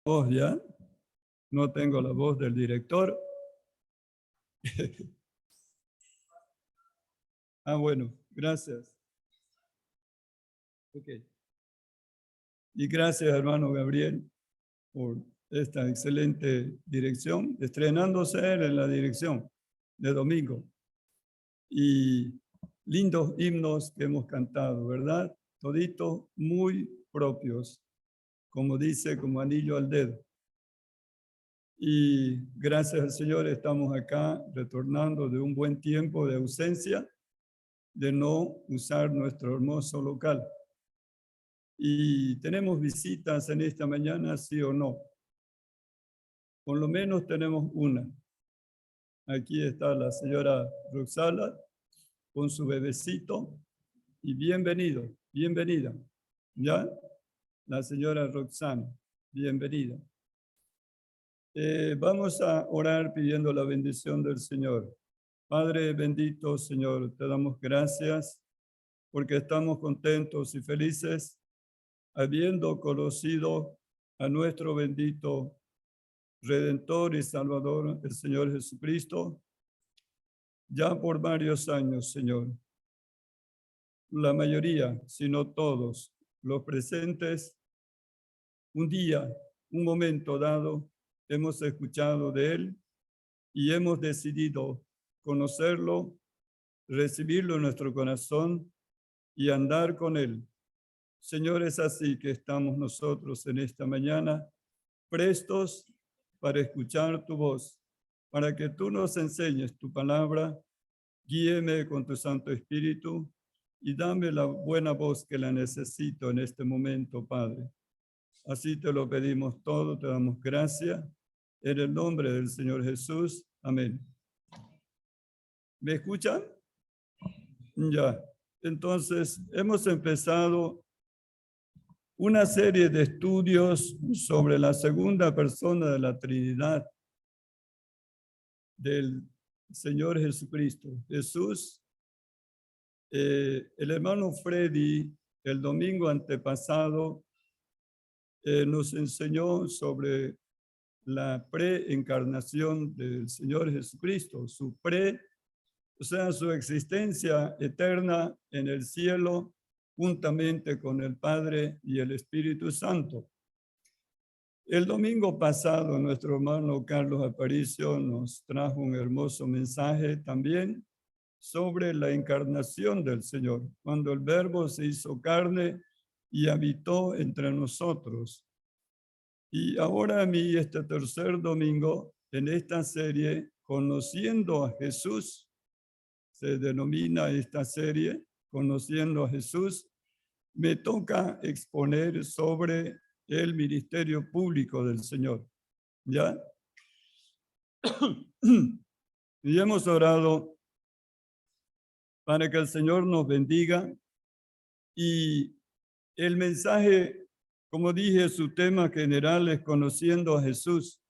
Voz ya, no tengo la voz del director. Bueno, gracias. Okay. Y gracias, hermano Gabriel, por esta excelente dirección, estrenándose él en la dirección de domingo. Y lindos himnos que hemos cantado, ¿verdad? Toditos muy propios, como dice, como anillo al dedo. Y gracias al Señor estamos acá retornando de un buen tiempo de ausencia, de no usar nuestro hermoso local. Y tenemos visitas en esta mañana, sí o no. Por lo menos tenemos una. Aquí está la señora Roxala con su bebecito. Y bienvenido, bienvenida. ¿Ya? La señora Roxana, bienvenida. Vamos a orar pidiendo la bendición del Señor. Padre bendito, Señor, te damos gracias porque estamos contentos y felices habiendo conocido a nuestro bendito Redentor y Salvador, el Señor Jesucristo, ya por varios años, Señor. La mayoría, si no todos, los presentes, un día, un momento dado, hemos escuchado de Él y hemos decidido conocerlo, recibirlo en nuestro corazón y andar con Él. Señor, es así que estamos nosotros en esta mañana, prestos para escuchar tu voz, para que tú nos enseñes tu palabra, guíeme con tu Santo Espíritu y dame la buena voz que la necesito en este momento, Padre. Así te lo pedimos todo, te damos gracias, en el nombre del Señor Jesús. Amén. ¿Me escuchan? Ya. Entonces, hemos empezado una serie de estudios sobre la segunda persona de la Trinidad del Señor Jesucristo. Jesús, el hermano Freddy, el domingo antepasado, nos enseñó sobre la preencarnación del Señor Jesucristo, o sea, su existencia eterna en el cielo, juntamente con el Padre y el Espíritu Santo. El domingo pasado, nuestro hermano Carlos Aparicio nos trajo un hermoso mensaje también sobre la encarnación del Señor, cuando el Verbo se hizo carne y habitó entre nosotros. Y ahora a mí, este tercer domingo, en esta serie, Conociendo a Jesús, se denomina esta serie, Conociendo a Jesús, me toca exponer sobre el ministerio público del Señor. ¿Ya? Y hemos orado para que el Señor nos bendiga. Y el mensaje, como dije, su tema general es Conociendo a Jesús.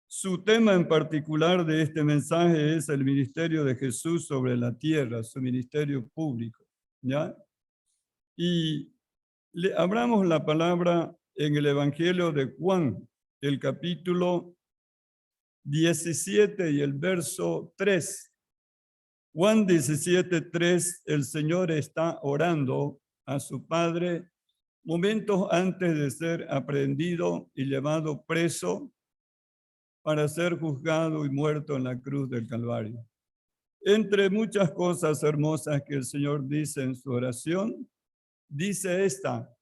Su tema en particular de este mensaje es el ministerio de Jesús sobre la tierra, su ministerio público. ¿Ya? Y abramos la palabra en el Evangelio de Juan, el capítulo 17 y el verso 3. Juan 17:3, el Señor está orando a su Padre momentos antes de ser aprehendido y llevado preso para ser juzgado y muerto en la cruz del Calvario. Entre muchas cosas hermosas que el Señor dice en su oración, dice esta.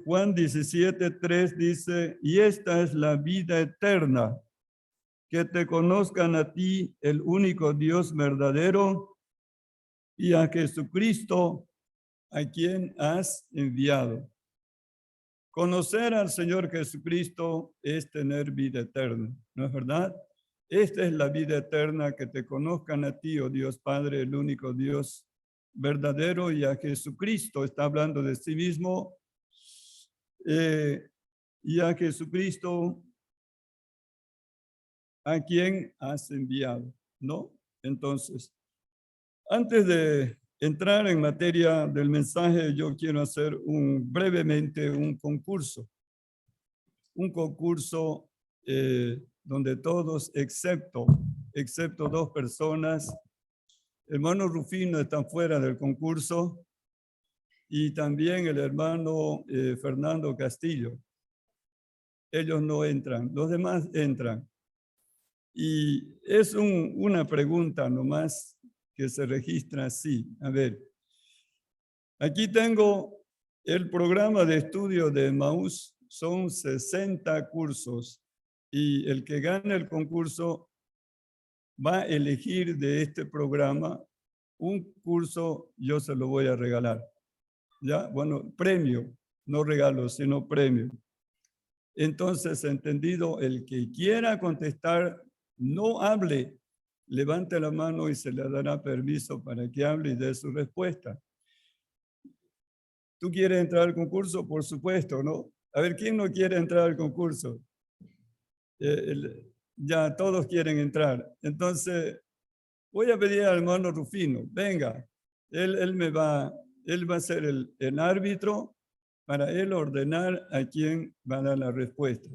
Juan 17:3 dice, y esta es la vida eterna, que te conozcan a ti, el único Dios verdadero, y a Jesucristo, a quien has enviado. Conocer al Señor Jesucristo es tener vida eterna, ¿no es verdad? Esta es la vida eterna, que te conozcan a ti, oh Dios Padre, el único Dios verdadero, y a Jesucristo, está hablando de sí mismo, y a Jesucristo, a quien has enviado, ¿no? Entonces, antes de entrar en materia del mensaje, yo quiero hacer brevemente un concurso. Un concurso donde todos, excepto 2 personas, hermano Rufino está fuera del concurso y también el hermano Fernando Castillo. Ellos no entran, los demás entran. Y es una pregunta nomás que se registra así. A ver, aquí tengo el programa de estudio de Emmaús, son 60 cursos y el que gane el concurso va a elegir de este programa un curso, yo se lo voy a regalar. ¿Ya? Bueno, premio, no regalo, sino premio. Entonces, entendido, el que quiera contestar, no hable, levante la mano y se le dará permiso para que hable y dé su respuesta. ¿Tú quieres entrar al concurso? Por supuesto, ¿no? A ver, ¿quién no quiere entrar al concurso? Ya todos quieren entrar. Entonces, voy a pedir al hermano Rufino, venga, él va a ser el árbitro para él ordenar a quién va a dar la respuesta.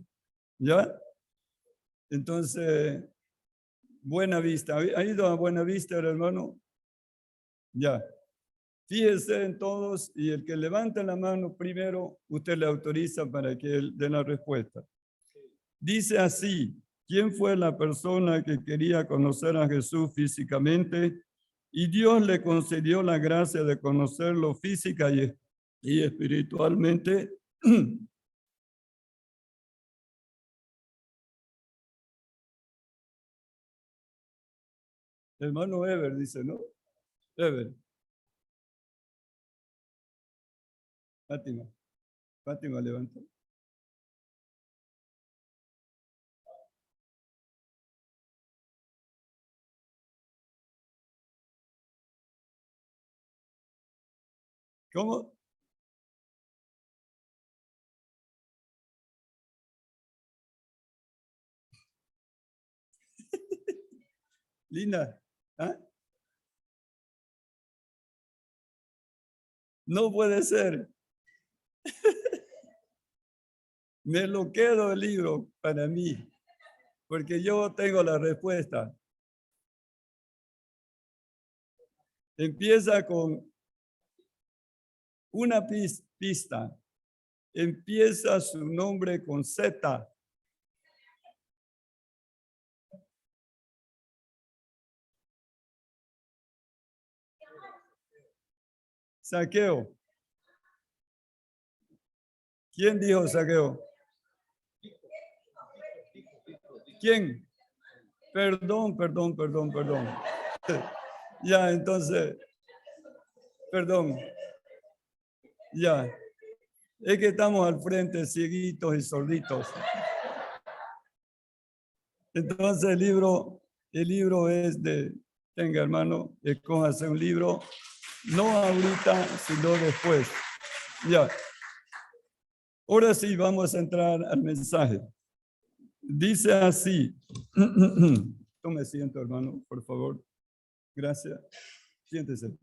¿Ya? Entonces, Buenavista. ¿Ha ido a Buenavista el hermano? Ya. Fíjese en todos y el que levante la mano primero, usted le autoriza para que él dé la respuesta. Dice así, ¿quién fue la persona que quería conocer a Jesús físicamente y Dios le concedió la gracia de conocerlo física y espiritualmente? Hermano Ever dice, ¿no? Ever. Fátima levanta. ¿Cómo? Linda. ¿Ah? No puede ser. Me lo quedo el libro para mí, porque yo tengo la respuesta. Empieza con una pista. Empieza su nombre con Z. Saqueo. ¿Quién dijo saqueo? ¿Quién? Perdón. Ya, entonces, perdón. Ya. Es que estamos al frente, cieguitos y sorditos. Entonces el libro es tenga hermano, escójase un libro, no ahorita, sino después. Ya. Ahora sí, vamos a entrar al mensaje. Dice así. Tome asiento, hermano, por favor. Gracias. Siéntese.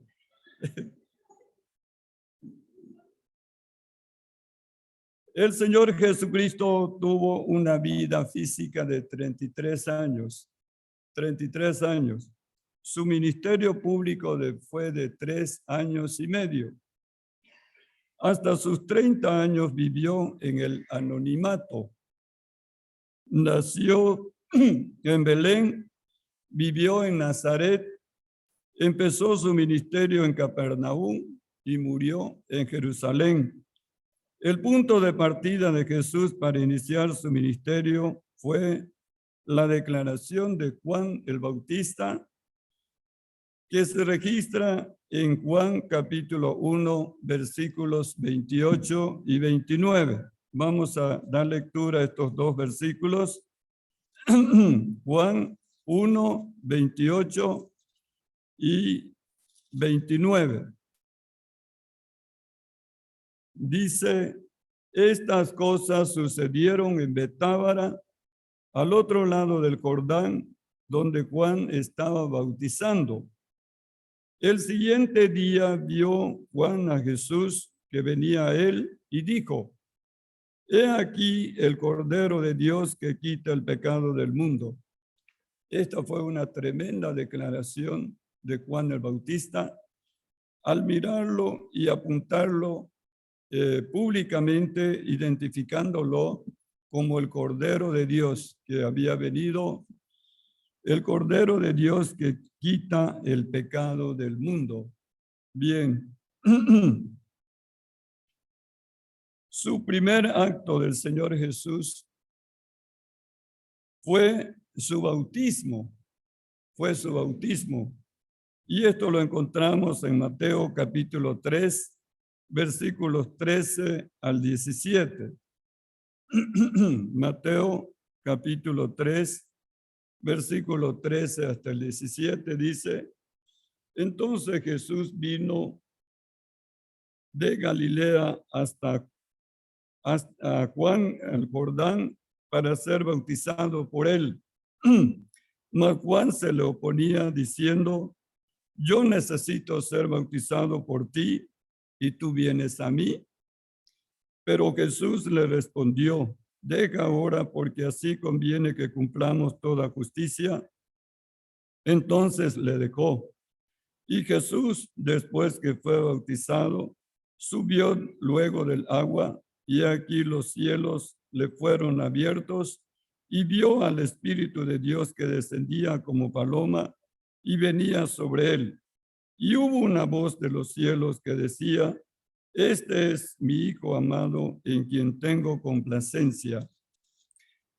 El Señor Jesucristo tuvo una vida física de 33 años. 33 años. Su ministerio público fue de 3 años y medio. Hasta sus 30 años vivió en el anonimato. Nació en Belén, vivió en Nazaret, empezó su ministerio en Capernaum y murió en Jerusalén. El punto de partida de Jesús para iniciar su ministerio fue la declaración de Juan el Bautista, que se registra en Juan capítulo 1, versículos 28 y 29. Vamos a dar lectura a estos 2 versículos. Juan 1, 28 y 29. Dice, estas cosas sucedieron en Betábara, al otro lado del Jordán, donde Juan estaba bautizando. El siguiente día vio Juan a Jesús que venía a él y dijo: He aquí el Cordero de Dios que quita el pecado del mundo. Esta fue una tremenda declaración de Juan el Bautista al mirarlo y apuntarlo públicamente, identificándolo como el Cordero de Dios que había venido, el Cordero de Dios que quita el pecado del mundo. Bien. Su primer acto del Señor Jesús fue su bautismo. Fue su bautismo. Y esto lo encontramos en Mateo capítulo 3, versículos 13 al 17. Mateo capítulo 3, versículo 13 hasta el 17 dice: Entonces Jesús vino de Galilea hasta Juan el Jordán para ser bautizado por él. Mas Juan se le oponía diciendo: Yo necesito ser bautizado por ti y tú vienes a mí. Pero Jesús le respondió: Deja ahora, porque así conviene que cumplamos toda justicia. Entonces le dejó. Y Jesús, después que fue bautizado, subió luego del agua, y aquí los cielos le fueron abiertos, y vio al Espíritu de Dios que descendía como paloma y venía sobre él. Y hubo una voz de los cielos que decía: Este es mi Hijo amado, en quien tengo complacencia.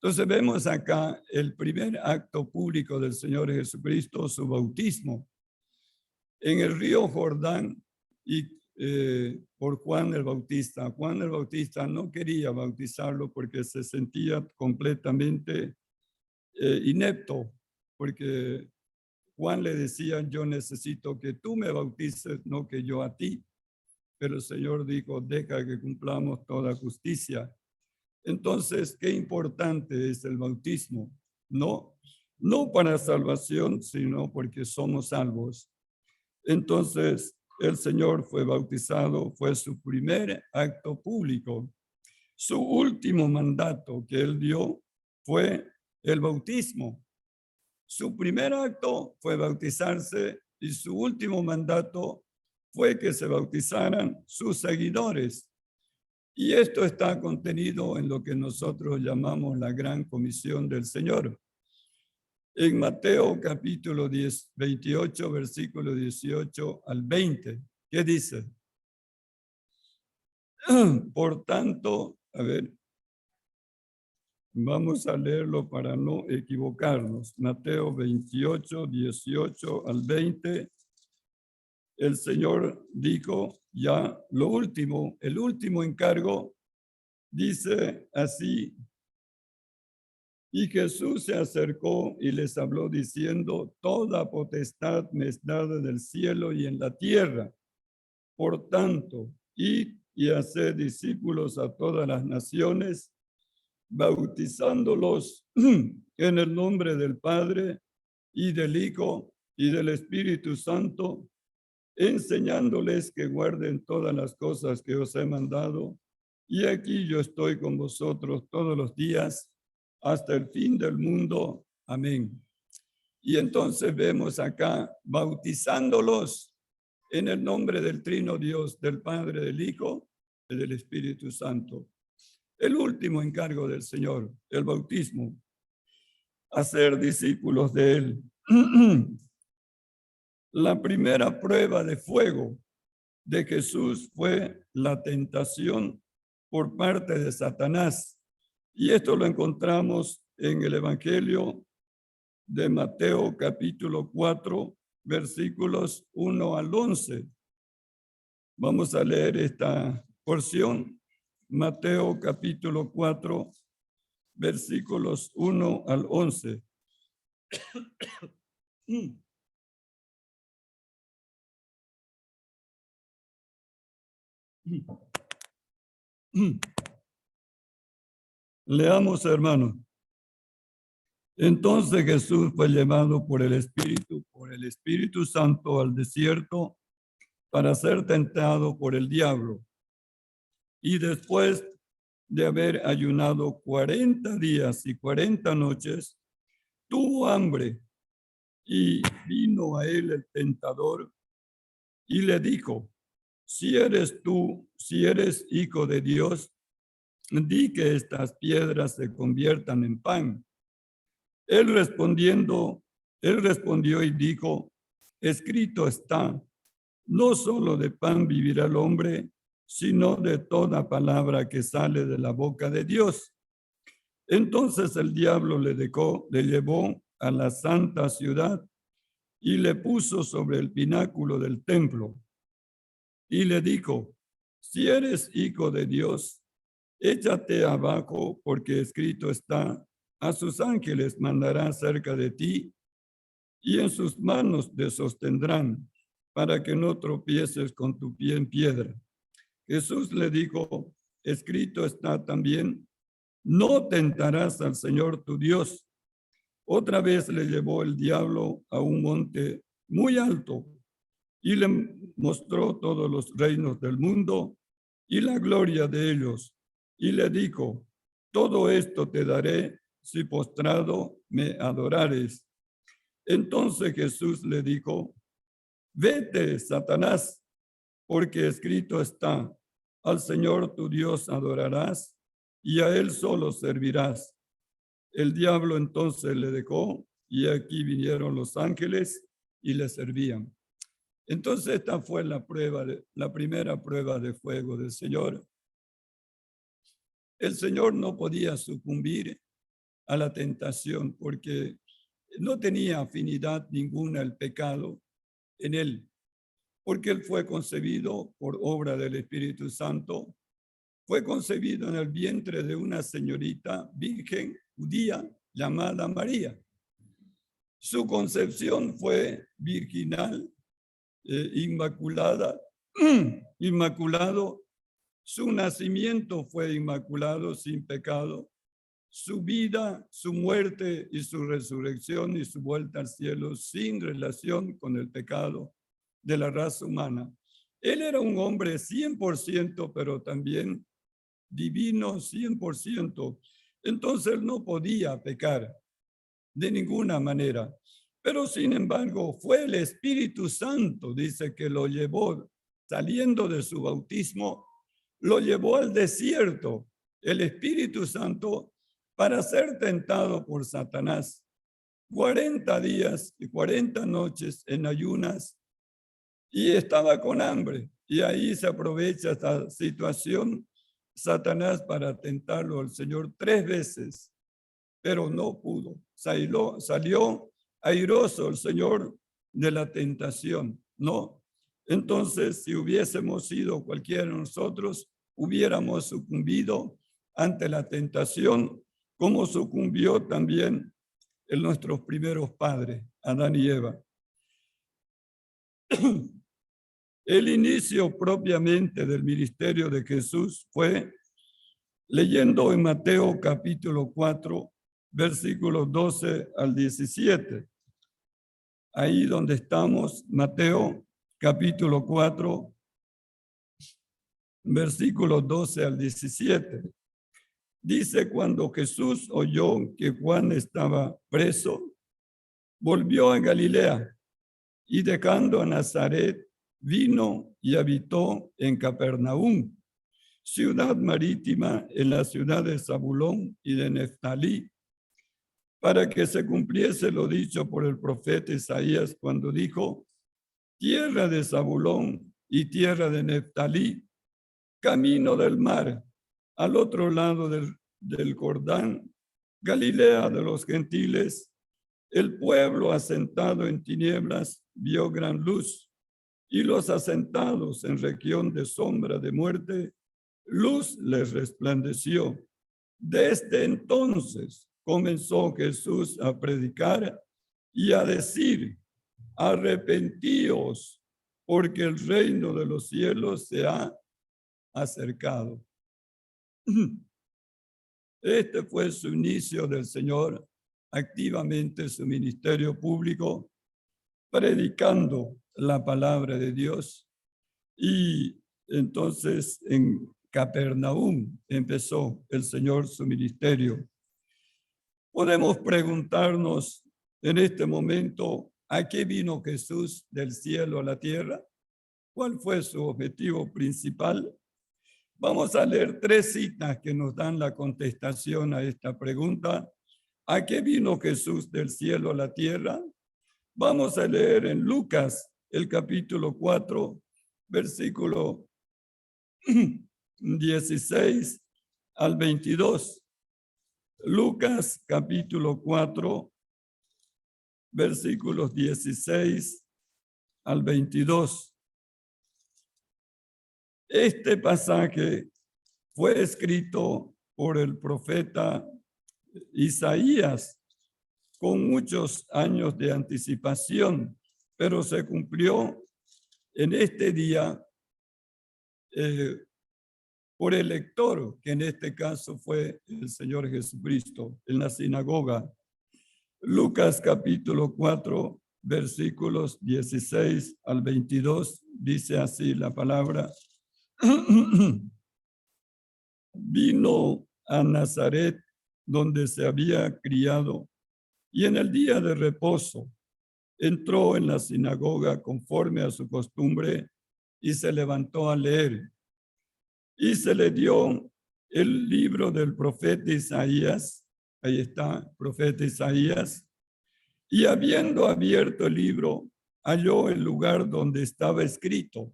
Entonces vemos acá el primer acto público del Señor Jesucristo, su bautismo en el río Jordán y por Juan el Bautista. Juan el Bautista no quería bautizarlo porque se sentía completamente inepto, porque Juan le decía: Yo necesito que tú me bautices, no que yo a ti. Pero el Señor dijo: Deja que cumplamos toda justicia. Entonces, qué importante es el bautismo. No para salvación, sino porque somos salvos. Entonces, el Señor fue bautizado, fue su primer acto público. Su último mandato que él dio fue el bautismo. Su primer acto fue bautizarse y su último mandato fue que se bautizaran sus seguidores. Y esto está contenido en lo que nosotros llamamos la Gran Comisión del Señor. En Mateo capítulo 28, versículo 18 al 20, ¿qué dice? Por tanto, a ver, vamos a leerlo para no equivocarnos. Mateo 28, 18 al 20. El Señor dijo ya lo último, el último encargo, dice así: Y Jesús se acercó y les habló diciendo: Toda potestad me es dada en el cielo y en la tierra. Por tanto, id y haced discípulos a todas las naciones, bautizándolos en el nombre del Padre y del Hijo y del Espíritu Santo, enseñándoles que guarden todas las cosas que os he mandado. Y aquí yo estoy con vosotros todos los días hasta el fin del mundo. Amén. Y entonces vemos acá, bautizándolos en el nombre del Trino Dios, del Padre, del Hijo y del Espíritu Santo. El último encargo del Señor, el bautismo, hacer discípulos de Él. La primera prueba de fuego de Jesús fue la tentación por parte de Satanás. Y esto lo encontramos en el Evangelio de Mateo capítulo 4, versículos 1 al 11. Vamos a leer esta porción. Mateo capítulo 4, versículos 1 al 11. Leamos, hermanos. Entonces Jesús fue llevado por el Espíritu por el Espíritu Santo al desierto para ser tentado por el diablo. Y después de haber ayunado 40 días y 40 noches, tuvo hambre, y vino a él el tentador y le dijo: si eres hijo de Dios, di que estas piedras se conviertan en pan. Él respondió y dijo: escrito está, no solo de pan vivirá el hombre, sino de toda palabra que sale de la boca de Dios. Entonces el diablo le llevó a la santa ciudad y le puso sobre el pináculo del templo y le dijo: si eres hijo de Dios, échate abajo, porque escrito está: a sus ángeles mandará cerca de ti, y en sus manos te sostendrán, para que no tropieces con tu pie en piedra. Jesús le dijo: escrito está también: no tentarás al Señor tu Dios. Otra vez le llevó el diablo a un monte muy alto y le mostró todos los reinos del mundo y la gloria de ellos. Y le dijo: todo esto te daré si postrado me adorares. Entonces Jesús le dijo: vete, Satanás, porque escrito está: al Señor tu Dios adorarás y a él solo servirás. El diablo entonces le dejó, y aquí vinieron los ángeles y le servían. Entonces esta fue la primera prueba de fuego del Señor. El Señor no podía sucumbir a la tentación porque no tenía afinidad ninguna el pecado en él, porque él fue concebido por obra del Espíritu Santo, fue concebido en el vientre de una señorita virgen judía llamada María. Su concepción fue virginal, inmaculado. Su nacimiento fue inmaculado, sin pecado. Su vida, su muerte y su resurrección y su vuelta al cielo sin relación con el pecado de la raza humana. Él era un hombre 100%, pero también divino 100%. Entonces él no podía pecar de ninguna manera. Pero sin embargo fue el Espíritu Santo, dice, que lo llevó, saliendo de su bautismo, lo llevó al desierto, el Espíritu Santo, para ser tentado por Satanás. 40 días y 40 noches en ayunas, y estaba con hambre. Y ahí se aprovecha esta situación Satanás para tentarlo al Señor 3 veces, pero no pudo. Salió airoso el Señor de la tentación, ¿no? Entonces, si hubiésemos sido cualquiera de nosotros, hubiéramos sucumbido ante la tentación, como sucumbió también nuestros primeros padres, Adán y Eva. El inicio propiamente del ministerio de Jesús fue leyendo en Mateo capítulo 4, versículos 12 al 17. Ahí donde estamos, Mateo capítulo 4, versículos 12 al 17. Dice: cuando Jesús oyó que Juan estaba preso, volvió a Galilea, y dejando a Nazaret, vino y habitó en Capernaum, ciudad marítima en la ciudad de Zabulón y de Neftalí, para que se cumpliese lo dicho por el profeta Isaías cuando dijo: tierra de Zabulón y tierra de Neftalí, camino del mar, al otro lado del Jordán, Galilea de los gentiles. El pueblo asentado en tinieblas vio gran luz, y los asentados en región de sombra de muerte, luz les resplandeció. Desde entonces comenzó Jesús a predicar y a decir: arrepentíos, porque el reino de los cielos se ha acercado. Este fue su inicio del Señor, activamente su ministerio público, predicando la palabra de Dios. Y entonces en Capernaum empezó el Señor su ministerio. Podemos preguntarnos en este momento, ¿a qué vino Jesús del cielo a la tierra? ¿Cuál fue su objetivo principal? Vamos a leer 3 citas que nos dan la contestación a esta pregunta. ¿A qué vino Jesús del cielo a la tierra? Vamos a leer en Lucas, el capítulo 4, versículo 16 al 22. Lucas, capítulo 4, versículos 16 al 22. Este pasaje fue escrito por el profeta Isaías con muchos años de anticipación, pero se cumplió en este día por el lector, que en este caso fue el Señor Jesucristo, en la sinagoga. Lucas capítulo 4, versículos 16 al 22, dice así la palabra. Vino a Nazaret, donde se había criado, y en el día de reposo entró en la sinagoga conforme a su costumbre y se levantó a leer. Y se le dio el libro del profeta Isaías. Ahí está, profeta Isaías. Y habiendo abierto el libro, halló el lugar donde estaba escrito: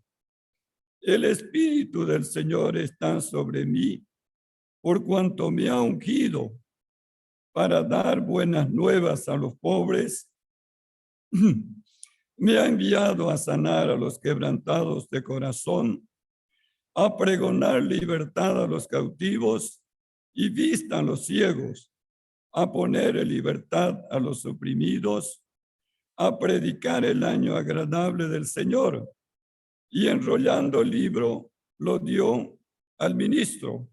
el Espíritu del Señor está sobre mí, por cuanto me ha ungido para dar buenas nuevas a los pobres. Me ha enviado a sanar a los quebrantados de corazón, a pregonar libertad a los cautivos y vista a los ciegos, a poner en libertad a los oprimidos, a predicar el año agradable del Señor. Y enrollando el libro, lo dio al ministro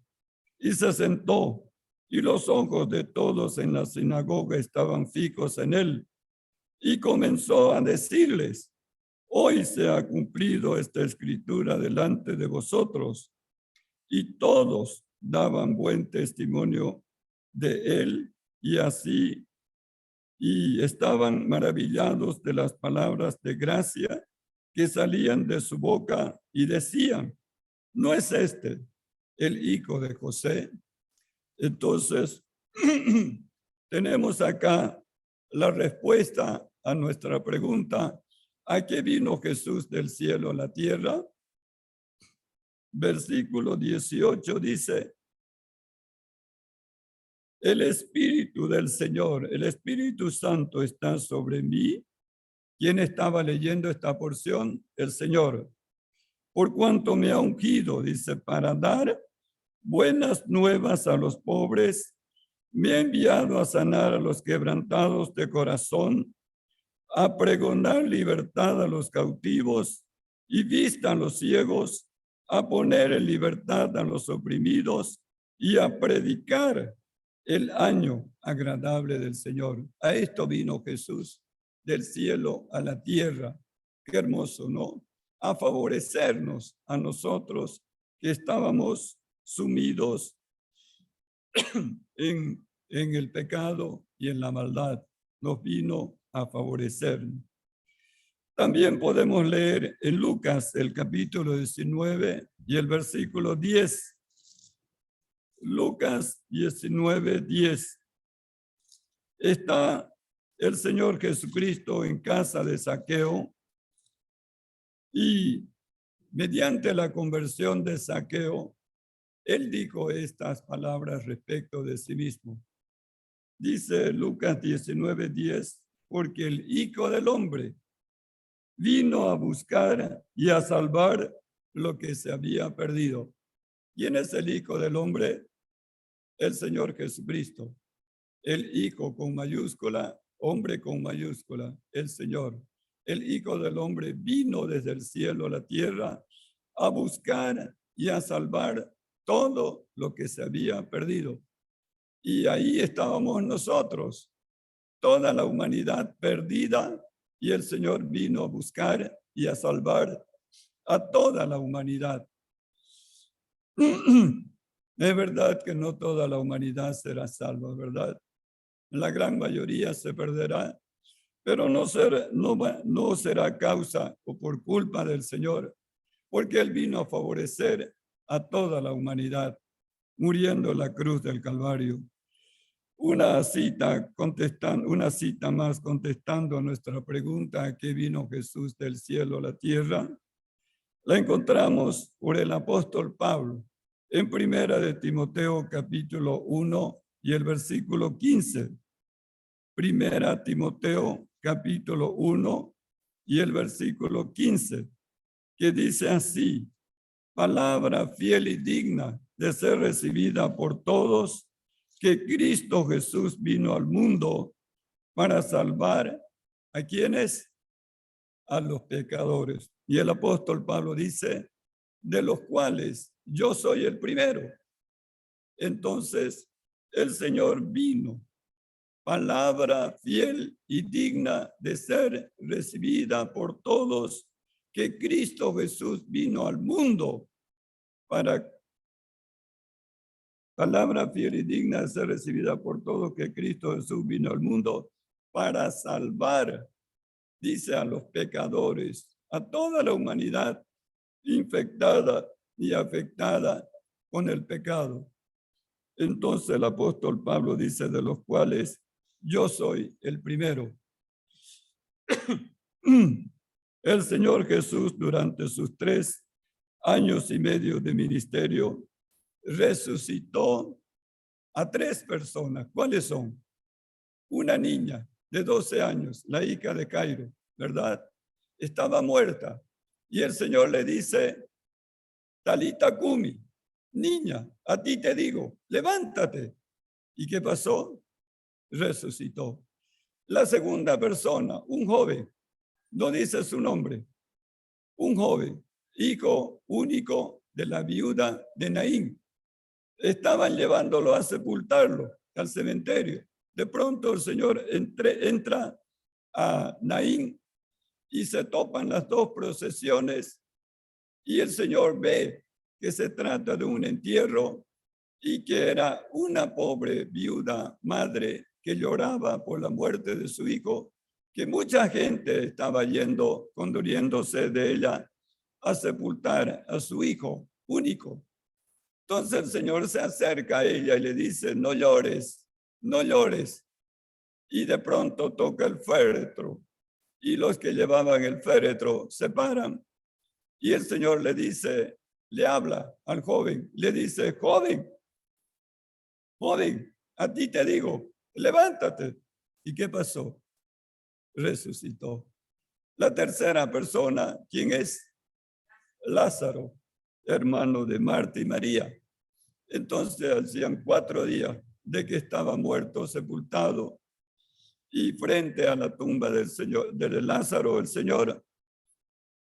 y se sentó, y los ojos de todos en la sinagoga estaban fijos en él. Y comenzó a decirles: hoy se ha cumplido esta escritura delante de vosotros. Y todos daban buen testimonio de él, y así, y estaban maravillados de las palabras de gracia que salían de su boca, y decían: ¿no es este el hijo de José? Entonces, tenemos acá la respuesta a nuestra pregunta: ¿a qué vino Jesús del cielo a la tierra? Versículo 18 dice: el Espíritu del Señor, el Espíritu Santo está sobre mí. ¿Quién estaba leyendo esta porción? El Señor. Por cuanto me ha ungido, dice, para dar buenas nuevas a los pobres, me ha enviado a sanar a los quebrantados de corazón, a pregonar libertad a los cautivos y vista a los ciegos, a poner en libertad a los oprimidos y a predicar el año agradable del Señor. A esto vino Jesús del cielo a la tierra. Qué hermoso, ¿no? A favorecernos a nosotros que estábamos sumidos en el pecado y en la maldad. Nos vino a favorecer. También podemos leer en Lucas el capítulo 19 y el versículo 10. Lucas 19, 10. Está el Señor Jesucristo en casa de Zaqueo, y mediante la conversión de Zaqueo, él dijo estas palabras respecto de sí mismo. Dice Lucas 19, 10, porque el Hijo del Hombre vino a buscar y a salvar lo que se había perdido. ¿Quién es el Hijo del Hombre? El Señor Jesucristo. El Hijo con mayúscula, hombre con mayúscula, el Señor. El Hijo del Hombre vino desde el cielo a la tierra a buscar y a salvar todo lo que se había perdido. Y ahí estábamos nosotros, toda la humanidad perdida y el Señor vino a buscar y a salvar a toda la humanidad. Es verdad que no toda la humanidad será salva, ¿verdad? La gran mayoría se perderá, pero no será causa o por culpa del Señor, porque Él vino a favorecer a toda la humanidad, muriendo en la cruz del Calvario. Una cita más contestando a nuestra pregunta, ¿a qué vino Jesús del cielo a la tierra? La encontramos por el apóstol Pablo en Primera de Timoteo capítulo 1 y el versículo 15. Primera Timoteo capítulo 1 y el versículo 15, que dice así: palabra fiel y digna de ser recibida por todos, que Cristo Jesús vino al mundo para salvar a quienes, a los pecadores. Y el apóstol Pablo dice, de los cuales yo soy el primero. Entonces, el Señor vino, palabra fiel y digna de ser recibida por todos, que Cristo Jesús vino al mundo para, palabra fiel y digna de ser recibida por todos, que Cristo Jesús vino al mundo para salvar, dice, a los pecadores, a toda la humanidad infectada y afectada con el pecado. Entonces el apóstol Pablo dice, de los cuales yo soy el primero. El Señor Jesús, durante sus 3 años y medio de ministerio, resucitó a 3 personas. ¿Cuáles son? Una niña de 12 años, la hija de Cairo, ¿verdad? Estaba muerta. Y el Señor le dice, Talita Cumi, niña, a ti te digo, levántate. ¿Y qué pasó? Resucitó. La segunda persona, un joven, no dice su nombre, un joven, hijo único de la viuda de Naín. Estaban llevándolo a sepultarlo al cementerio. De pronto el Señor entra a Naín y se topan las 2 procesiones y el Señor ve que se trata de un entierro y que era una pobre viuda madre que lloraba por la muerte de su hijo, que mucha gente estaba yendo, condoliéndose de ella, a sepultar a su hijo único. Entonces el Señor se acerca a ella y le dice, no llores, no llores. Y de pronto toca el féretro y los que llevaban el féretro se paran. Y el Señor le dice, le habla al joven, le dice, joven, a ti te digo, levántate. ¿Y qué pasó? Resucitó. La tercera persona, ¿quién es? Lázaro, hermano de Marta y María. Entonces hacían 4 días de que estaba muerto, sepultado, y frente a la tumba del Señor, de Lázaro, el Señor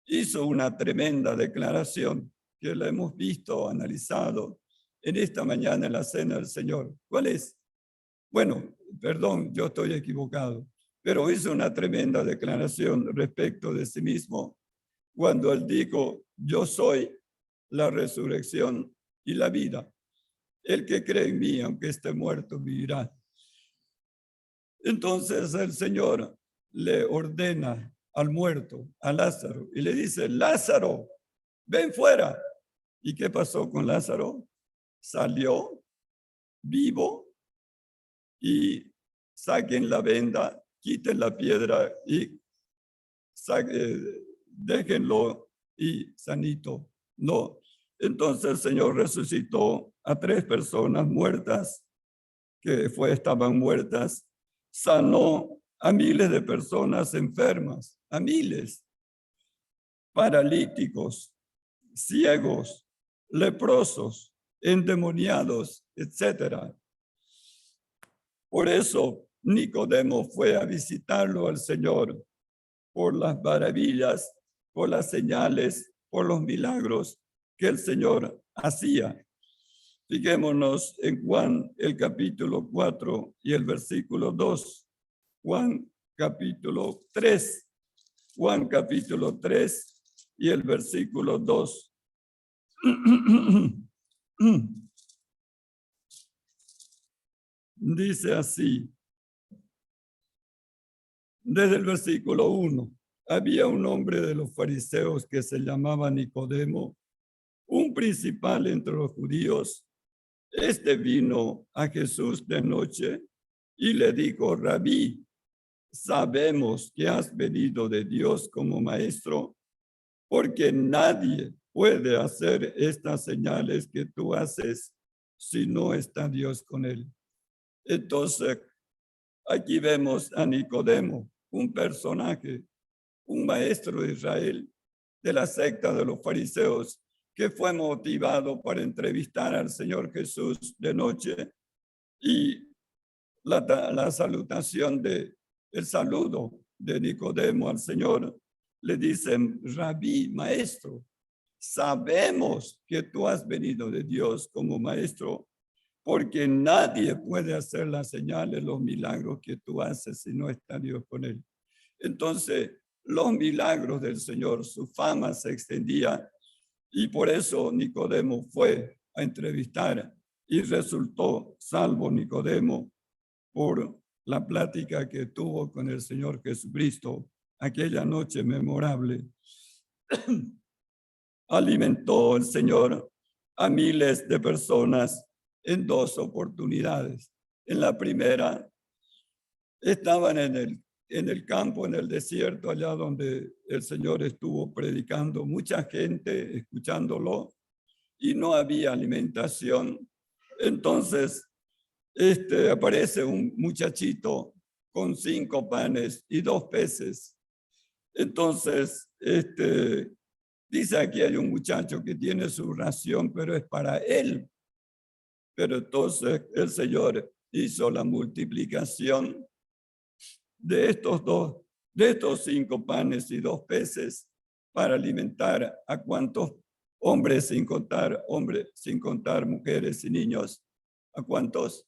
hizo una tremenda declaración que la hemos visto, analizado en esta mañana en la cena del Señor. ¿Cuál es? Bueno, perdón, yo estoy equivocado, pero hizo una tremenda declaración respecto de sí mismo cuando él dijo, yo soy la resurrección y la vida. El que cree en mí, aunque esté muerto, vivirá. Entonces el Señor le ordena al muerto, a Lázaro, y le dice, Lázaro, ven fuera. ¿Y qué pasó con Lázaro? Salió vivo y saquen la venda, quiten la piedra y déjenlo y sanito. No. Entonces el Señor resucitó a 3 personas muertas que estaban muertas, sanó a miles de personas enfermas, a miles, paralíticos, ciegos, leprosos, endemoniados, etc. Por eso Nicodemo fue a visitarlo al Señor por las maravillas, por las señales, por los milagros que el Señor hacía. Fijémonos en Juan, el capítulo 4 y el versículo 2. Juan, capítulo 3 Juan capítulo 3 y el versículo 2. Dice así, desde el versículo 1, había un hombre de los fariseos que se llamaba Nicodemo, un principal entre los judíos. Este vino a Jesús de noche y le dijo: Rabí, sabemos que has venido de Dios como maestro, porque nadie puede hacer estas señales que tú haces si no está Dios con él. Entonces, aquí vemos a Nicodemo, un personaje, un maestro de Israel, de la secta de los fariseos, que fue motivado para entrevistar al Señor Jesús de noche, y la salutación el saludo de Nicodemo al Señor, le dicen: Rabí, maestro, sabemos que tú has venido de Dios como maestro, porque nadie puede hacer las señales, los milagros que tú haces si no está Dios con él. Entonces, los milagros del Señor, su fama se extendía, y por eso Nicodemo fue a entrevistar, y resultó salvo Nicodemo por la plática que tuvo con el Señor Jesucristo aquella noche memorable. Alimentó el Señor a miles de personas en dos oportunidades. En la primera, estaban en el campo, en el desierto, allá donde el Señor estuvo predicando, mucha gente escuchándolo, y no había alimentación. Entonces, aparece un muchachito con 5 panes y 2 peces. Entonces, dice aquí hay un muchacho que tiene su ración, pero es para él. Pero entonces el Señor hizo la multiplicación de estos 5 panes y 2 peces para alimentar a cuántos hombres, sin contar mujeres y niños, a cuántos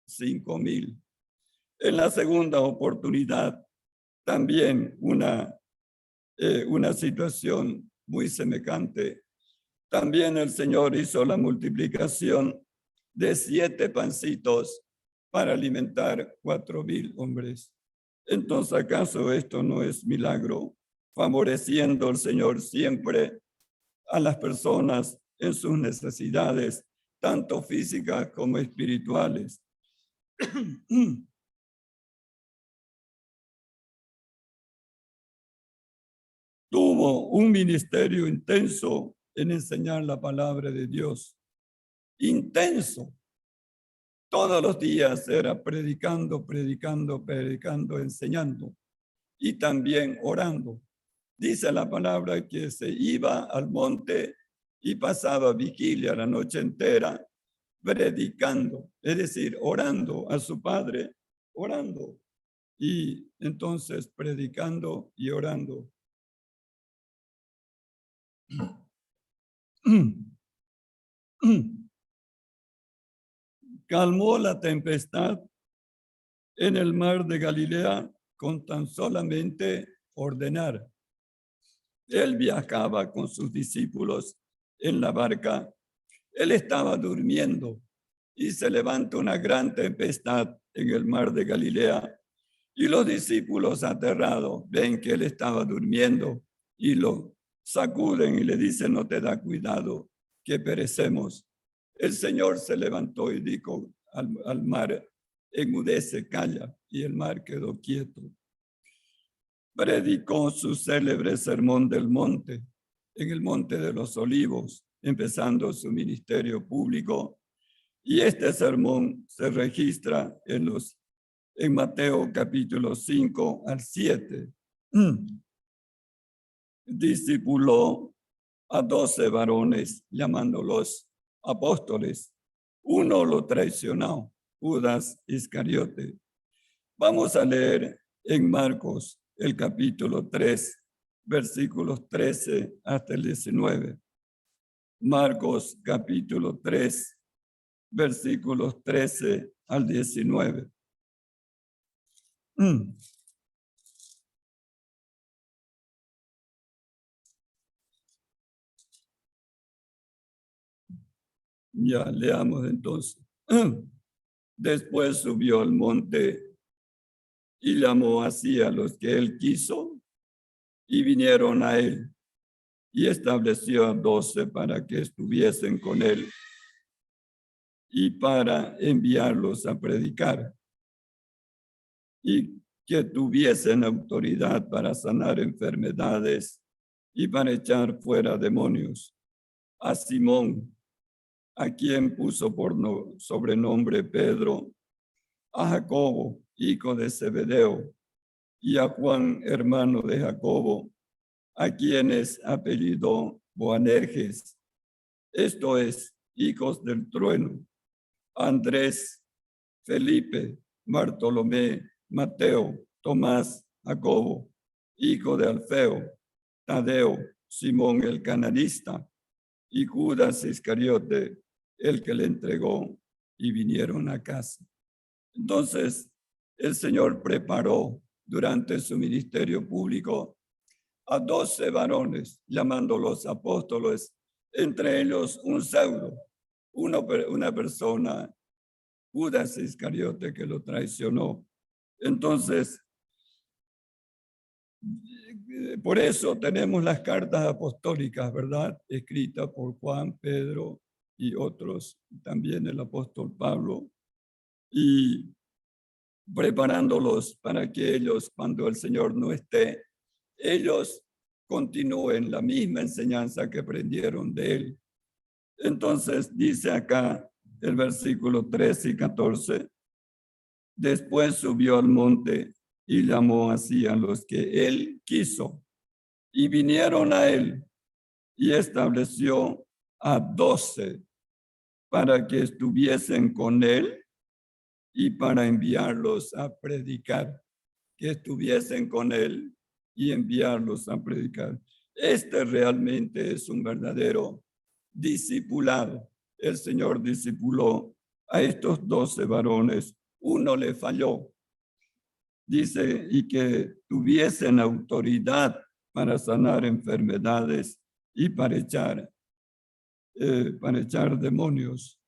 5,000. En la segunda oportunidad, también una situación muy semejante. También el Señor hizo la multiplicación de 7 pancitos para alimentar 4,000 hombres. Entonces, ¿acaso esto no es milagro? Favoreciendo el Señor siempre a las personas en sus necesidades, tanto físicas como espirituales. Tuvo un ministerio intenso en enseñar la palabra de Dios. Intenso. Todos los días era predicando, enseñando, y también orando. Dice la palabra que se iba al monte y pasaba vigilia la noche entera predicando, es decir, orando a su Padre, orando, y entonces predicando y orando. Calmó la tempestad en el mar de Galilea con tan solamente ordenar. Él viajaba con sus discípulos en la barca. Él estaba durmiendo y se levanta una gran tempestad en el mar de Galilea, y los discípulos, aterrados, ven que él estaba durmiendo y lo sacuden y le dicen: no te da cuidado que perecemos. El Señor se levantó y dijo al mar: enmudece, calla, y el mar quedó quieto. Predicó su célebre sermón del monte, en el Monte de los Olivos, empezando su ministerio público, y este sermón se registra en Mateo capítulo 5 al 7. Discipuló a 12 varones, llamándolos apóstoles. Uno lo traicionó, Judas Iscariote. Vamos a leer en Marcos el capítulo 3, versículos 13 hasta el 19. Marcos capítulo 3, versículos 13 al 19. Ya, leamos entonces. Después subió al monte y llamó así a los que él quiso y vinieron a él y estableció a 12 para que estuviesen con él y para enviarlos a predicar y que tuviesen autoridad para sanar enfermedades y para echar fuera demonios. A Simón, a quien puso por sobrenombre Pedro, a Jacobo, hijo de Zebedeo, y a Juan, hermano de Jacobo, a quienes apellidó Boanerges, esto es, hijos del trueno, Andrés, Felipe, Bartolomé, Mateo, Tomás, Jacobo, hijo de Alfeo, Tadeo, Simón el cananista, y Judas Iscariote, el que le entregó, y vinieron a casa. Entonces, el Señor preparó durante su ministerio público a 12 varones, llamándolos apóstoles, entre ellos un pseudo, una persona, Judas Iscariote, que lo traicionó. Entonces, por eso tenemos las cartas apostólicas, ¿verdad? Escritas por Juan, Pedro y otros, también el apóstol Pablo, y preparándolos para que ellos, cuando el Señor no esté, ellos continúen la misma enseñanza que aprendieron de él. Entonces dice acá el versículo 13 y 14, después subió al monte y llamó así a los que él quiso y vinieron a él y estableció a 12 para que estuviesen con él y para enviarlos a predicar, que estuviesen con él y enviarlos a predicar. Este realmente es un verdadero discipulado. El Señor discipuló a estos 12 varones. Uno le falló. Dice, y que tuviesen autoridad para sanar enfermedades y para echar demonios.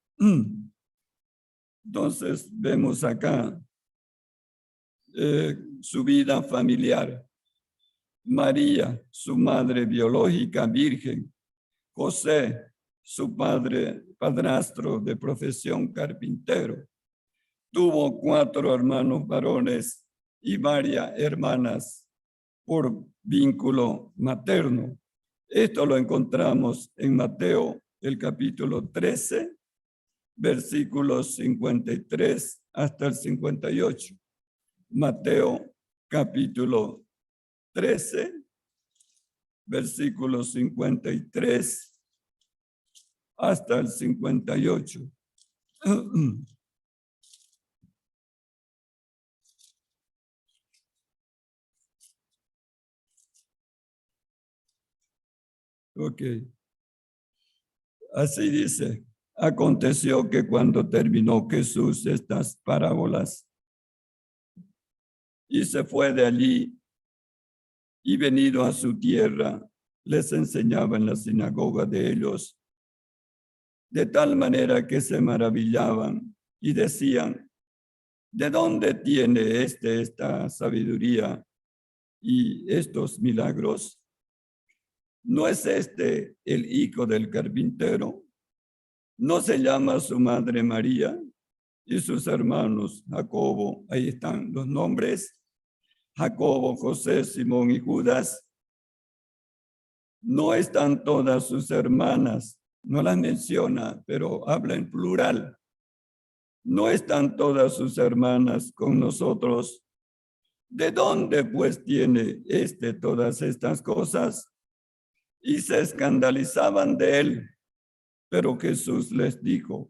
Entonces vemos acá su vida familiar. María, su madre biológica virgen. José, su padre, padrastro de profesión carpintero. Tuvo 4 hermanos varones y varias hermanas por vínculo materno. Esto lo encontramos en Mateo, el capítulo 13, versículos 53 hasta el 58. Mateo, capítulo 13, versículos 53 hasta el 58. Ok. Así dice, aconteció que cuando terminó Jesús estas parábolas y se fue de allí y venido a su tierra, les enseñaba en la sinagoga de ellos, de tal manera que se maravillaban y decían, ¿de dónde tiene esta sabiduría y estos milagros? ¿No es este el hijo del carpintero? ¿No se llama su madre María y sus hermanos Jacobo? Ahí están los nombres. Jacobo, José, Simón y Judas. No están todas sus hermanas, no las menciona, pero habla en plural. No están todas sus hermanas con nosotros. ¿De dónde pues tiene todas estas cosas? Y se escandalizaban de él. Pero Jesús les dijo,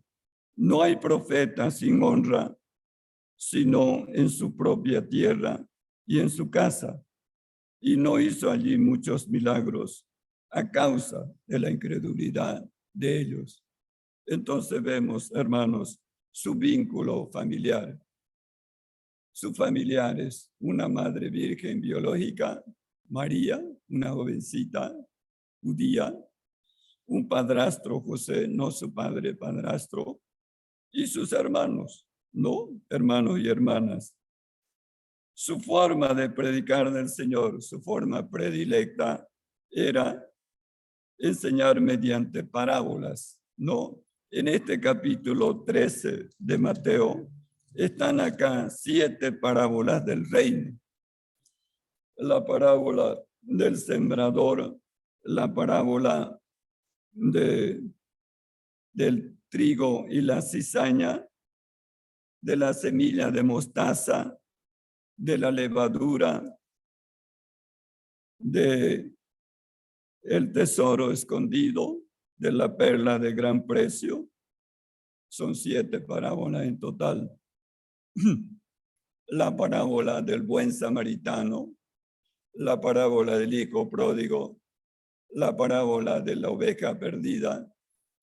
no hay profeta sin honra, sino en su propia tierra y en su casa. Y no hizo allí muchos milagros a causa de la incredulidad de ellos. Entonces vemos, hermanos, su vínculo familiar. Sus familiares, una madre virgen biológica, María, una jovencita judía, un padrastro José, no su padre padrastro, y sus hermanos, no, hermanos y hermanas. Su forma de predicar del Señor, su forma predilecta era enseñar mediante parábolas, ¿no? En este capítulo 13 de Mateo están acá 7 parábolas del reino. La parábola del sembrador, la parábola del trigo y la cizaña, de la semilla de mostaza, de la levadura, de el tesoro escondido, de la perla de gran precio. Son 7 parábolas en total. La parábola del buen samaritano, la parábola del hijo pródigo, la parábola de la oveja perdida,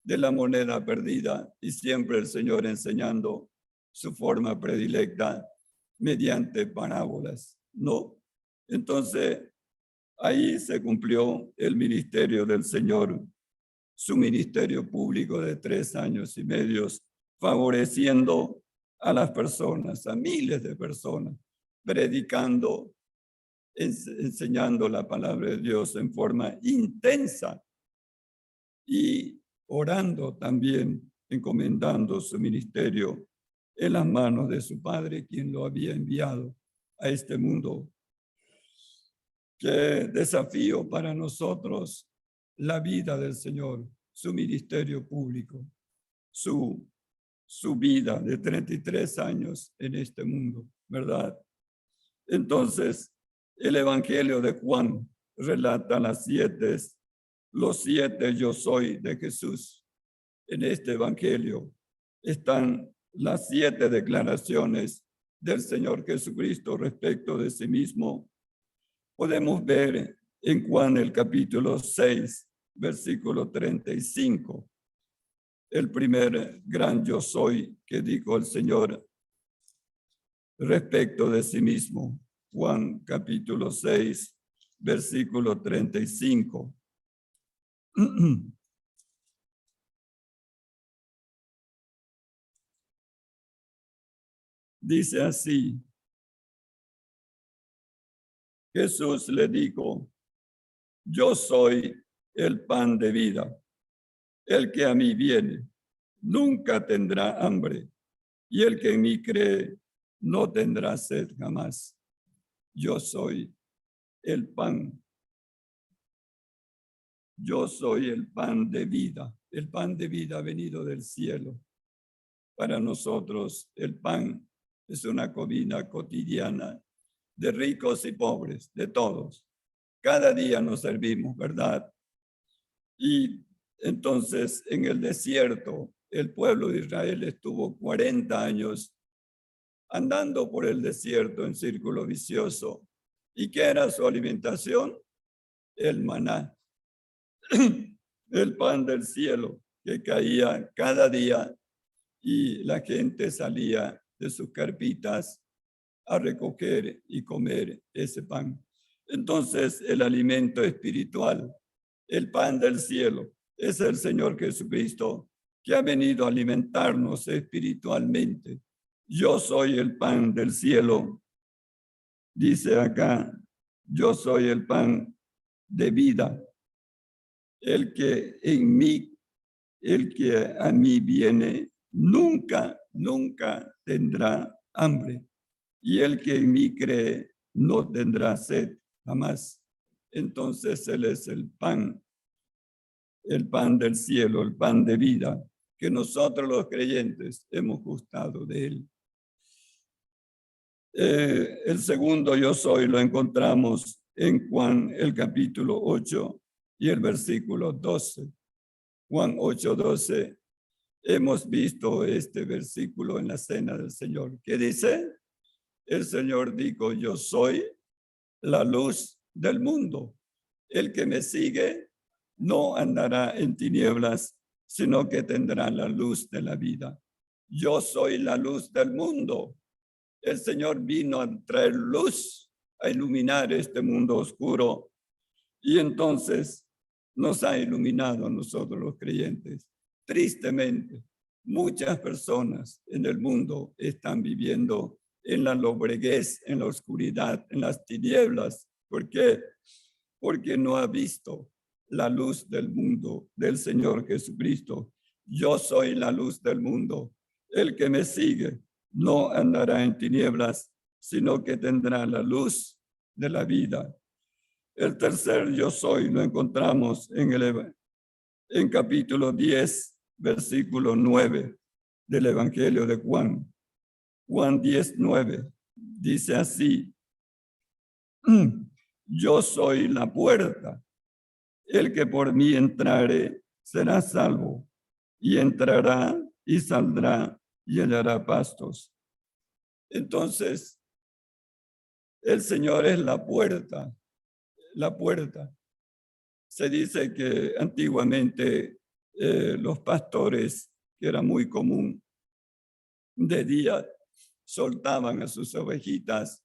de la moneda perdida, y siempre el Señor enseñando su forma predilecta mediante parábolas, ¿no? Entonces, ahí se cumplió el ministerio del Señor, su ministerio público de 3 años y medio, favoreciendo a las personas, a miles de personas, predicando, enseñando la palabra de Dios en forma intensa y orando también, encomendando su ministerio en las manos de su Padre, quien lo había enviado a este mundo. Qué desafío para nosotros la vida del Señor, su ministerio público, su vida de 33 años en este mundo, ¿verdad? Entonces, el Evangelio de Juan relata los 7 yo soy de Jesús. En este Evangelio están las 7 declaraciones del Señor Jesucristo respecto de sí mismo. Podemos ver en Juan el capítulo 6, versículo 35, el primer gran yo soy que dijo el Señor respecto de sí mismo. Juan capítulo 6, versículo 35. Dice así: Jesús le dijo, yo soy el pan de vida. El que a mí viene nunca tendrá hambre, y el que en mí cree no tendrá sed jamás. Yo soy el pan. Yo soy el pan de vida. El pan de vida ha venido del cielo. Para nosotros el pan es una comida cotidiana de ricos y pobres, de todos. Cada día nos servimos, ¿verdad? Y entonces en el desierto el pueblo de Israel estuvo 40 años andando por el desierto en círculo vicioso. ¿Y qué era su alimentación? El maná, el pan del cielo que caía cada día y la gente salía de sus carpitas a recoger y comer ese pan. Entonces el alimento espiritual, el pan del cielo, es el Señor Jesucristo que ha venido a alimentarnos espiritualmente. Yo soy el pan del cielo. Dice acá, yo soy el pan de vida. El que en mí, el que a mí viene, nunca tendrá hambre. Y el que en mí cree, no tendrá sed jamás. Entonces Él es el pan del cielo, el pan de vida, que nosotros los creyentes hemos gustado de Él. El segundo yo soy lo encontramos en Juan el capítulo 8 y el versículo 12. Juan 8:12. Hemos visto este versículo en la cena del Señor. ¿Qué dice? El Señor dijo, yo soy la luz del mundo. El que me sigue no andará en tinieblas, sino que tendrá la luz de la vida. Yo soy la luz del mundo. El Señor vino a traer luz, a iluminar este mundo oscuro. Y entonces nos ha iluminado a nosotros los creyentes. Tristemente, muchas personas en el mundo están viviendo en la lobreguez, en la oscuridad, en las tinieblas. ¿Por qué? Porque no ha visto la luz del mundo del Señor Jesucristo. Yo soy la luz del mundo. El que me sigue no andará en tinieblas, sino que tendrá la luz de la vida. El tercer yo soy lo encontramos en capítulo 10, versículo 9 del Evangelio de Juan. Juan 10, 9. Dice así: yo soy la puerta. El que por mí entrare será salvo, y entrará y saldrá y hallará pastos. Entonces, el Señor es la puerta. La puerta. Se dice que antiguamente los pastores, que era muy común, de día soltaban a sus ovejitas,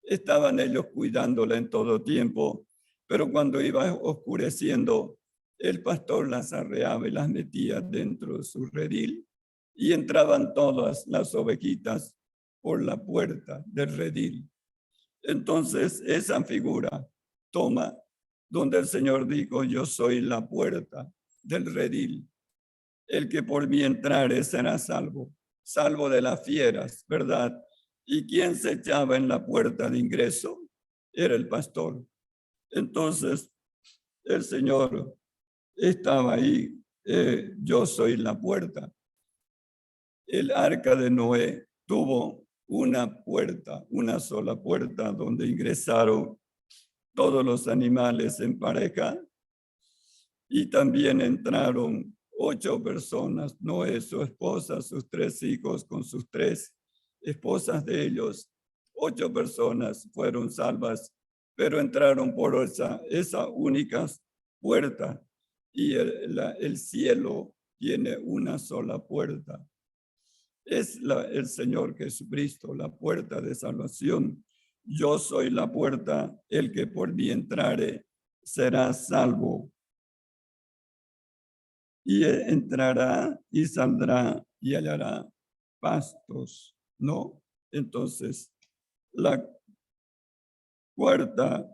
estaban ellos cuidándola en todo tiempo, pero cuando iba oscureciendo, el pastor las arreaba y las metía dentro de su redil y entraban todas las ovejitas por la puerta del redil. Entonces, esa figura toma donde el Señor dijo: yo soy la puerta del redil. El que por mí entrare será salvo, salvo de las fieras, ¿verdad? ¿Y quién se echaba en la puerta de ingreso? Era el pastor. Entonces, el Señor estaba ahí. Yo soy la puerta. El arca de Noé tuvo una puerta, una sola puerta donde ingresaron todos los animales en pareja, y también entraron 8 personas, Noé, su esposa, sus 3 hijos con sus 3 esposas de ellos. 8 personas fueron salvas, pero entraron por esa única puerta, y el cielo tiene una sola puerta. Es el Señor Jesucristo, la puerta de salvación. Yo soy la puerta, el que por mí entrare será salvo. Y entrará y saldrá y hallará pastos, ¿no? Entonces, la cuarta,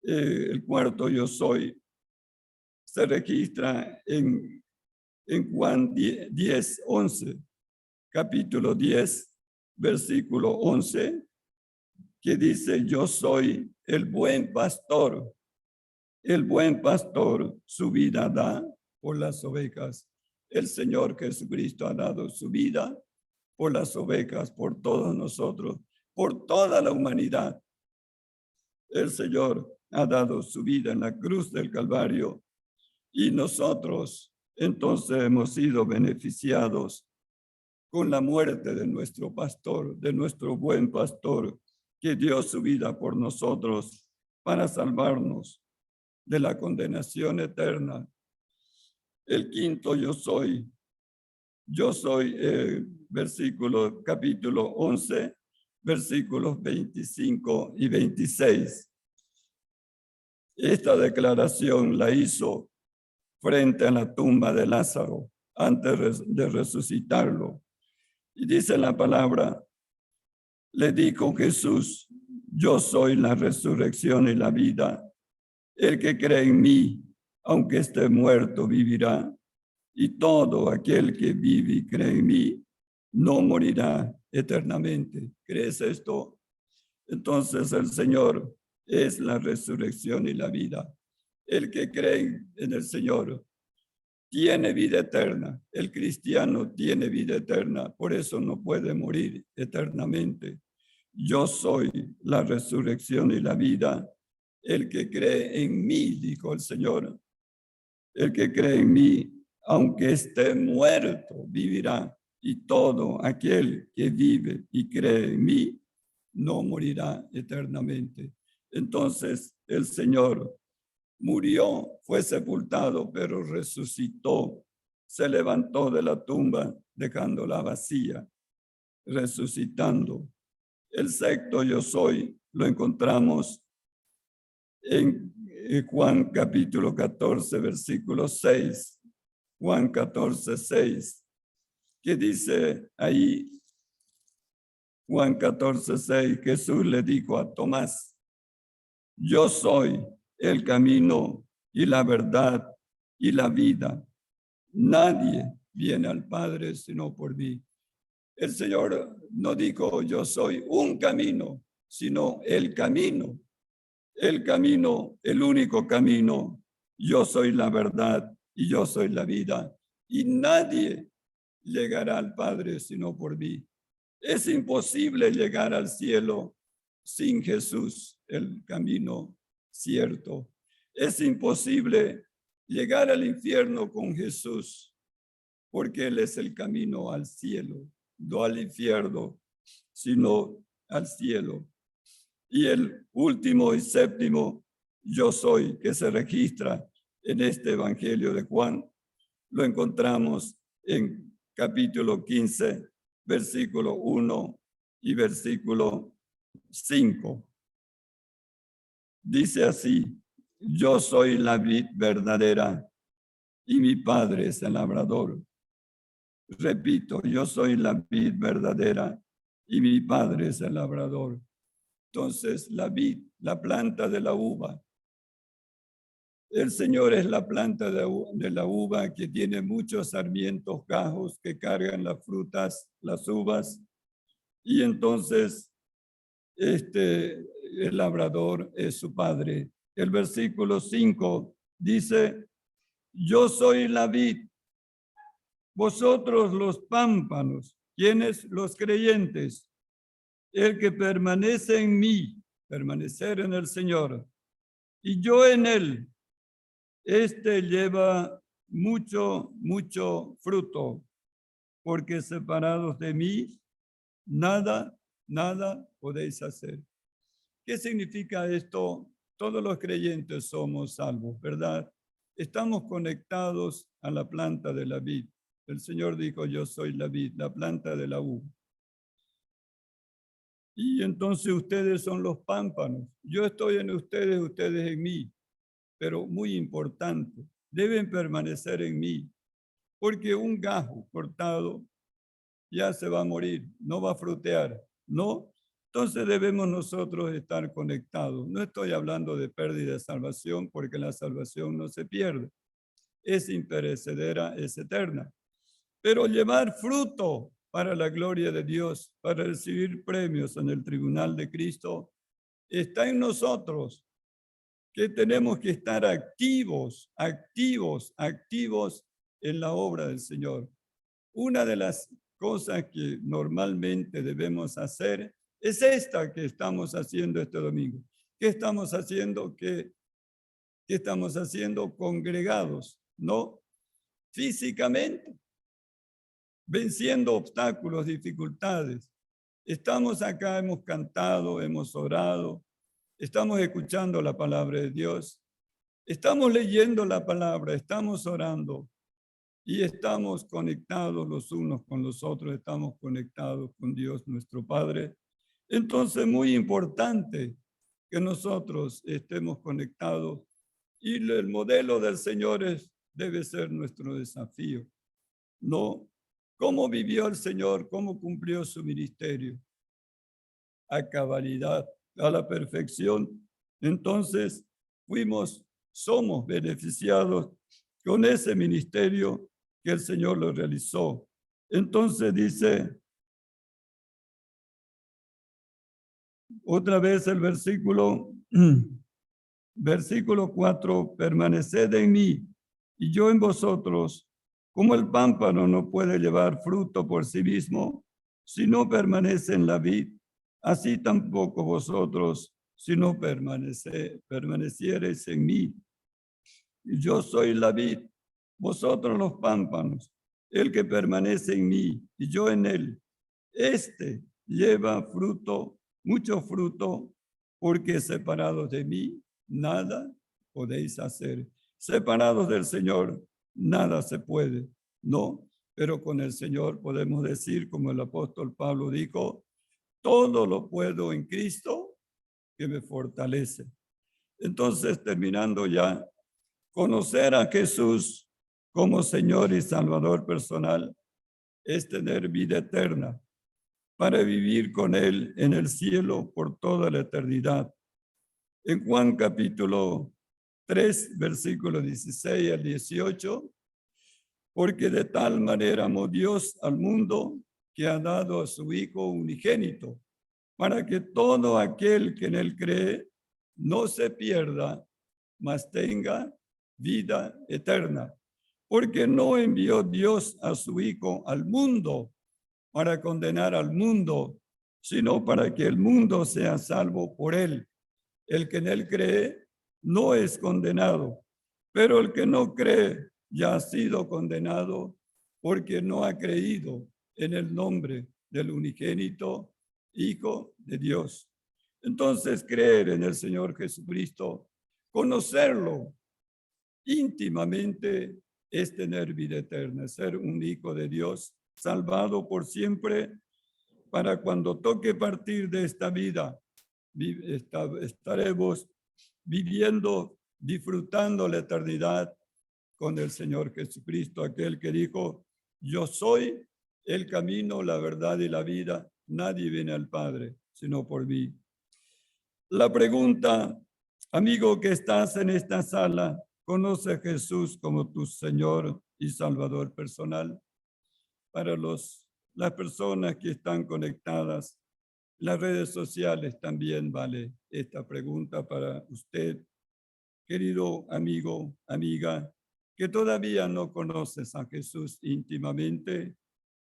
el cuarto yo soy, se registra en Juan 10, 11, capítulo 10, versículo 11, que dice: yo soy el buen pastor. El buen pastor su vida da por las ovejas. El Señor Jesucristo ha dado su vida por las ovejas, por todos nosotros, por toda la humanidad. El Señor ha dado su vida en la cruz del Calvario, y nosotros entonces hemos sido beneficiados con la muerte de nuestro pastor, de nuestro buen pastor, que dio su vida por nosotros para salvarnos de la condenación eterna. El quinto yo soy, versículo, capítulo 11, versículos 25 y 26. Esta declaración la hizo frente a la tumba de Lázaro antes de resucitarlo. Y dice la palabra: le dijo Jesús: yo soy la resurrección y la vida. El que cree en mí, aunque esté muerto, vivirá. Y todo aquel que vive y cree en mí, no morirá eternamente. ¿Crees esto? Entonces el Señor es la resurrección y la vida. El que cree en el Señor tiene vida eterna. El cristiano tiene vida eterna, por eso no puede morir eternamente. Yo soy la resurrección y la vida. El que cree en mí, dijo el Señor, el que cree en mí, aunque esté muerto, vivirá. Y todo aquel que vive y cree en mí, no morirá eternamente. Entonces el Señor murió, fue sepultado, pero resucitó, se levantó de la tumba, dejándola vacía, resucitando. El sexto yo soy lo encontramos en Juan capítulo 14, versículo 6. Juan 14, 6. ¿Qué dice ahí? Juan 14, 6. Jesús le dijo a Tomás: yo soy el camino y la verdad y la vida. Nadie viene al Padre sino por mí. El Señor no dijo yo soy un camino, sino el camino. El camino, el único camino. Yo soy la verdad y yo soy la vida. Y nadie llegará al Padre sino por mí. Es imposible llegar al cielo sin Jesús, el camino cierto. Es imposible llegar al infierno con Jesús, porque Él es el camino al cielo, no al infierno, sino al cielo. Y el último y séptimo yo soy que se registra en este Evangelio de Juan, lo encontramos en capítulo 15, versículo 1 y versículo 5. Dice así: yo soy la vid verdadera y mi Padre es el labrador. Repito, yo soy la vid verdadera y mi Padre es el labrador. Entonces, la vid, la planta de la uva. El Señor es la planta de la uva que tiene muchos sarmientos, gajos que cargan las frutas, las uvas. Y entonces, el labrador es su padre. El versículo 5 dice: yo soy la vid, vosotros los pámpanos. ¿Quiénes? Los creyentes. El que permanece en mí, permanecer en el Señor, y yo en él, lleva mucho fruto, porque separados de mí, nada podéis hacer. ¿Qué significa esto? Todos los creyentes somos salvos, ¿verdad? Estamos conectados a la planta de la vid. El Señor dijo: yo soy la vid, la planta de la uva. Y entonces ustedes son los pámpanos. Yo estoy en ustedes, ustedes en mí. Pero muy importante, deben permanecer en mí, porque un gajo cortado ya se va a morir, no va a frutear, ¿no? Entonces debemos nosotros estar conectados. No estoy hablando de pérdida de salvación, porque la salvación no se pierde, es imperecedera, es eterna. Pero llevar fruto para la gloria de Dios, para recibir premios en el tribunal de Cristo, está en nosotros, que tenemos que estar activos en la obra del Señor. Una de las cosas que normalmente debemos hacer es esta que estamos haciendo este domingo. ¿Qué estamos haciendo? ¿Qué estamos haciendo? Congregados, ¿no? Físicamente, venciendo obstáculos, dificultades. Estamos acá, hemos cantado, hemos orado, estamos escuchando la palabra de Dios, estamos leyendo la palabra, estamos orando y estamos conectados los unos con los otros, estamos conectados con Dios nuestro Padre. Entonces, muy importante que nosotros estemos conectados, y el modelo del Señor debe ser nuestro desafío, ¿no? ¿Cómo vivió el Señor? ¿Cómo cumplió su ministerio? A cabalidad, a la perfección. Entonces, somos beneficiados con ese ministerio que el Señor lo realizó. Entonces dice, otra vez el versículo 4, permaneced en mí y yo en vosotros, como el pámpano no puede llevar fruto por sí mismo si no permanece en la vid, así tampoco vosotros si no permaneciereis en mí. Yo soy la vid, vosotros los pámpanos. El que permanece en mí y yo en él, lleva fruto, mucho fruto, porque separados de mí, nada podéis hacer. Separados del Señor, nada se puede, ¿no? Pero con el Señor podemos decir, como el apóstol Pablo dijo: todo lo puedo en Cristo que me fortalece. Entonces, terminando ya, conocer a Jesús como Señor y Salvador personal es tener vida eterna para vivir con Él en el cielo por toda la eternidad. En Juan capítulo 3, versículo 16 al 18, porque de tal manera amó Dios al mundo que ha dado a su Hijo unigénito, para que todo aquel que en Él cree no se pierda, mas tenga vida eterna. Porque no envió Dios a su Hijo al mundo para condenar al mundo, sino para que el mundo sea salvo por Él. El que en Él cree no es condenado, pero el que no cree ya ha sido condenado porque no ha creído en el nombre del unigénito Hijo de Dios. Entonces, creer en el Señor Jesucristo, conocerlo íntimamente, es tener vida eterna, ser un hijo de Dios, salvado por siempre, para cuando toque partir de esta vida, estaremos viviendo, disfrutando la eternidad con el Señor Jesucristo, aquel que dijo, yo soy el camino, la verdad y la vida. Nadie viene al Padre sino por mí. La pregunta, amigo que estás en esta sala, ¿conoce a Jesús como tu Señor y Salvador personal? Para las personas que están conectadas, las redes sociales también vale esta pregunta para usted, querido amigo, amiga, que todavía no conoces a Jesús íntimamente.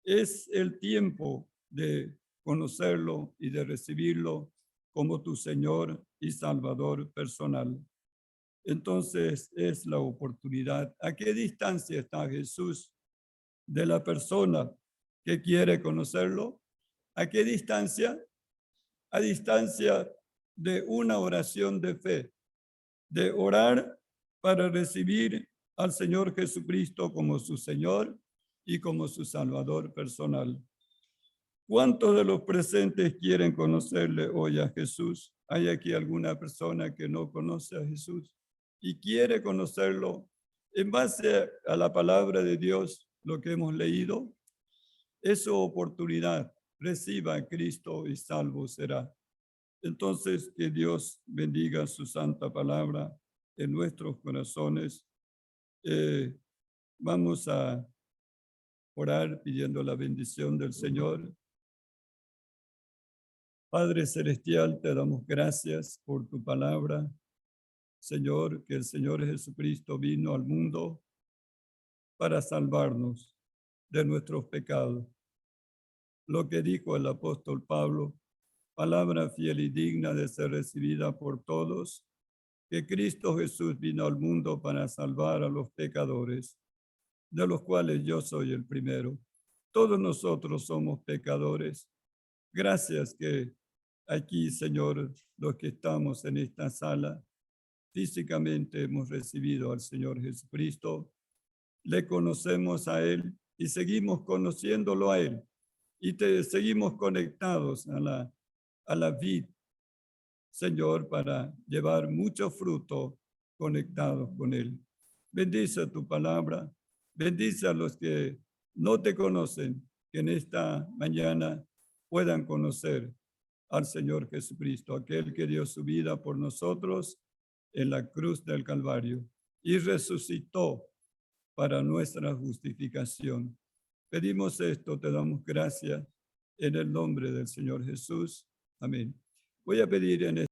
Es el tiempo de conocerlo y de recibirlo como tu Señor y Salvador personal. Entonces es la oportunidad. ¿A qué distancia está Jesús de la persona que quiere conocerlo? ¿A qué distancia? A distancia de una oración de fe, de orar para recibir al Señor Jesucristo como su Señor y como su Salvador personal. ¿Cuántos de los presentes quieren conocerle hoy a Jesús? ¿Hay aquí alguna persona que no conoce a Jesús y quiere conocerlo en base a la palabra de Dios, lo que hemos leído? Es su oportunidad. Reciba a Cristo y salvo será. Entonces, que Dios bendiga su santa palabra en nuestros corazones. Vamos a orar pidiendo la bendición del Señor. Padre Celestial, te damos gracias por tu palabra. Señor, que el Señor Jesucristo vino al mundo para salvarnos de nuestros pecados. Lo que dijo el apóstol Pablo, palabra fiel y digna de ser recibida por todos, que Cristo Jesús vino al mundo para salvar a los pecadores, de los cuales yo soy el primero. Todos nosotros somos pecadores. Gracias que aquí, Señor, los que estamos en esta sala, físicamente hemos recibido al Señor Jesucristo, le conocemos a Él y seguimos conociéndolo a Él y seguimos conectados a la vid, Señor, para llevar mucho fruto conectados con Él. Bendice tu palabra, bendice a los que no te conocen, que en esta mañana puedan conocer al Señor Jesucristo, aquel que dio su vida por nosotros en la cruz del Calvario y resucitó para nuestra justificación. Pedimos esto, te damos gracias en el nombre del Señor Jesús. Amén. Voy a pedir en